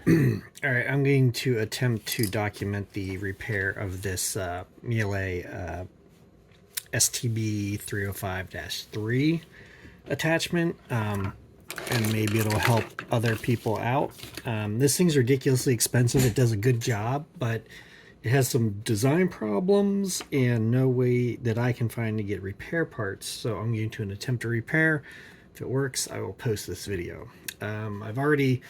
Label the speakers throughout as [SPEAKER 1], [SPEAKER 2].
[SPEAKER 1] Alright, I'm going to attempt to document the repair of this Miele STB 305-3 attachment, and maybe it'll help other people out. This thing's ridiculously expensive. It does a good job, but it has some design problems and no way that I can find to get repair parts, so I'm going to attempt to repair. If it works, I will post this video. I've already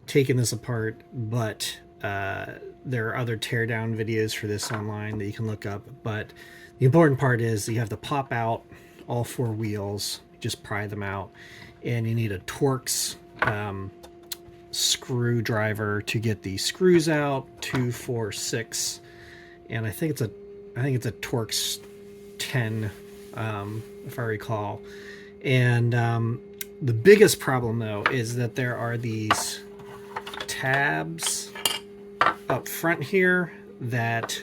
[SPEAKER 1] taken this apart, but there are other teardown videos for this online that you can look up. But the important part is you have to pop out all four wheels, just pry them out, and you need a Torx screwdriver to get the screws out. 2, 4, 6, and I think it's a Torx 10, if I recall. And the biggest problem though is that there are these tabs up front here that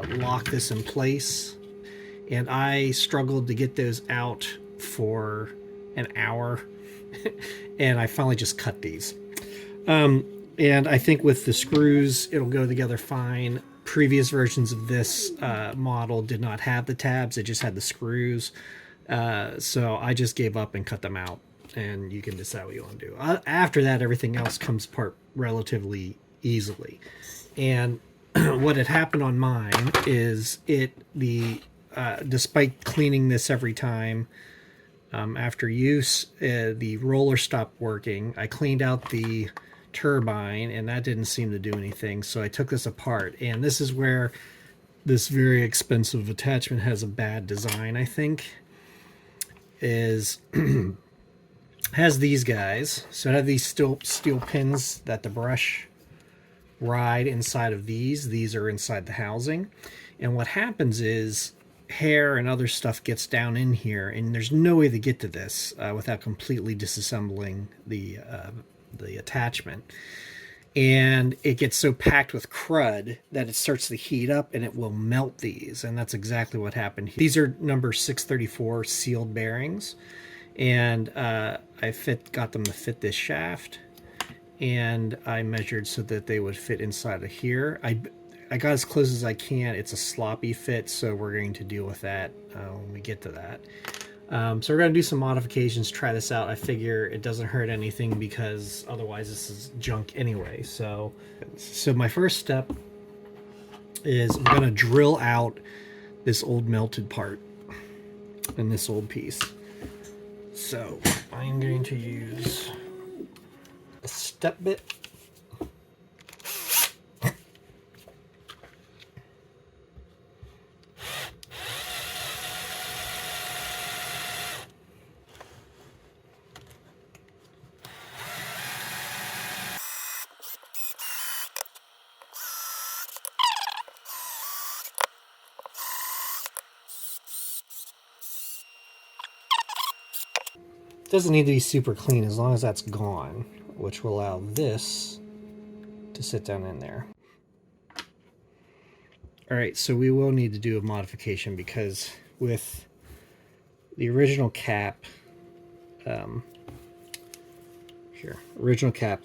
[SPEAKER 1] lock this in place, and I struggled to get those out for an hour and I finally just cut these. And I think with the screws it'll go together fine. Previous versions of this model did not have the tabs, it just had the screws. So I just gave up and cut them out, and you can decide what you want to do. After that, everything else comes apart relatively easily. And what had happened on mine is despite cleaning this every time, after use, the roller stopped working. I cleaned out the turbine, and that didn't seem to do anything. So I took this apart, and this is where this very expensive attachment has a bad design, I think. Has these guys, so I have these steel pins that the brush ride inside of these are inside the housing, and what happens is hair and other stuff gets down in here, and there's no way to get to this without completely disassembling the attachment, and it gets so packed with crud that it starts to heat up and it will melt these, and that's exactly what happened here. These are number 634 sealed bearings, and I got them to fit this shaft, and I measured so that they would fit inside of here. I got as close as I can. It's a sloppy fit, so we're going to deal with that when we get to that. So we're going to do some modifications, try this out. I figure it doesn't hurt anything because otherwise this is junk anyway. So my first step is I'm going to drill out this old melted part and this old piece. So I'm going to use a step bit. Doesn't need to be super clean as long as that's gone, which will allow this to sit down in there. Alright, so we will need to do a modification because with the original cap,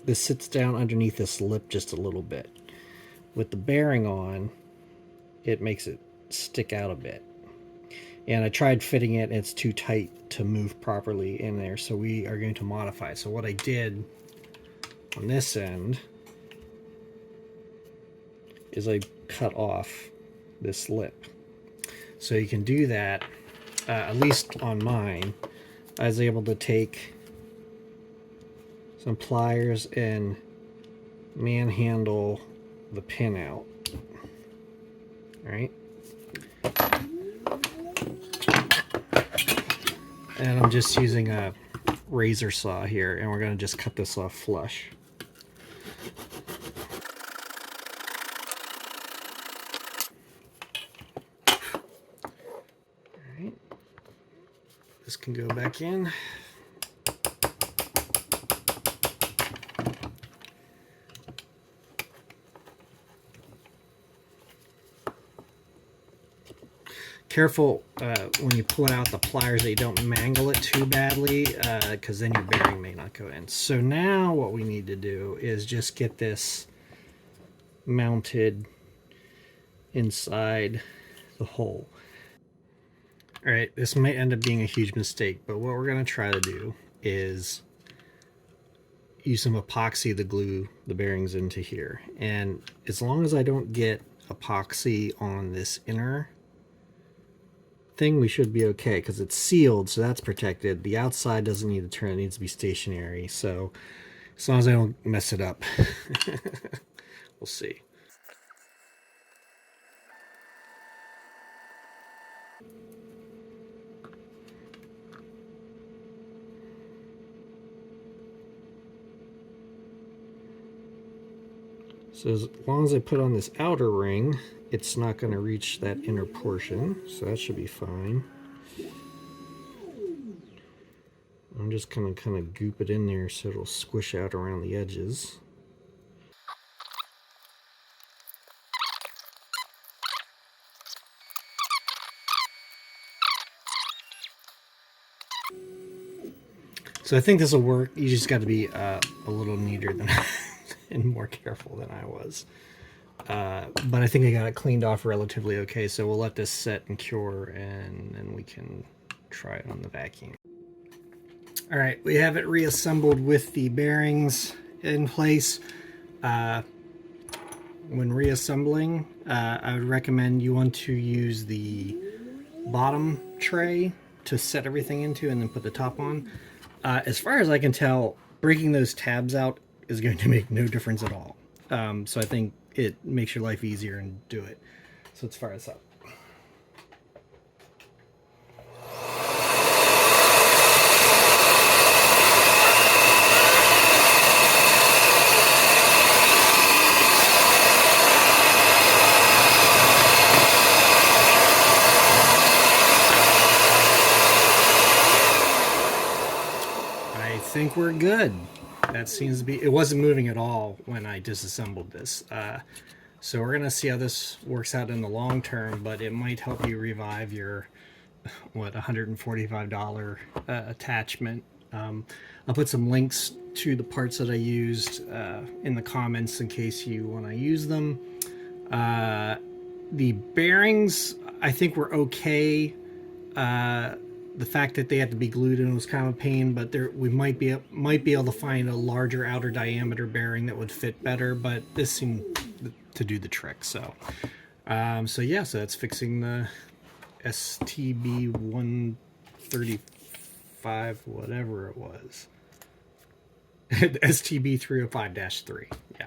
[SPEAKER 1] this sits down underneath this lip just a little bit. With the bearing on, it makes it stick out a bit. And I tried fitting it, and it's too tight to move properly in there, so we are going to modify. So what I did on this end is I cut off this lip. So you can do that, at least on mine. I was able to take some pliers and manhandle the pin out. All right. And I'm just using a razor saw here, and we're going to just cut this off flush. Alright, this can go back in. Careful when you pull it out the pliers that you don't mangle it too badly, because then your bearing may not go in. So now what we need to do is just get this mounted inside the hole. All right, this might end up being a huge mistake, but what we're going to try to do is use some epoxy to glue the bearings into here. And as long as I don't get epoxy on this inner thing, we should be okay, because it's sealed, so that's protected. The outside doesn't need to turn, it needs to be stationary. So as long as I don't mess it up, we'll see. So as long as I put on this outer ring, it's not going to reach that inner portion, so that should be fine. I'm just going to kind of goop it in there so it'll squish out around the edges. So I think this will work. You just got to be a little neater than and more careful than I was. But I think I got it cleaned off relatively okay, so we'll let this set and cure, and then we can try it on the vacuum. All right, we have it reassembled with the bearings in place. When reassembling, I would recommend you want to use the bottom tray to set everything into and then put the top on. As far as I can tell, breaking those tabs out is going to make no difference at all. So I think it makes your life easier and do it. So let's fire this up. I think we're good. That seems to be, it wasn't moving at all when I disassembled this. So we're gonna see how this works out in the long term, but it might help you revive your, what, $145 attachment. I'll put some links to the parts that I used in the comments in case you wanna use them. The bearings, I think were okay. The fact that they had to be glued in was kind of a pain, but we might be able to find a larger outer diameter bearing that would fit better, but this seemed to do the trick. So so yeah, so that's fixing the STB 135, whatever it was. STB 305-3. Yeah.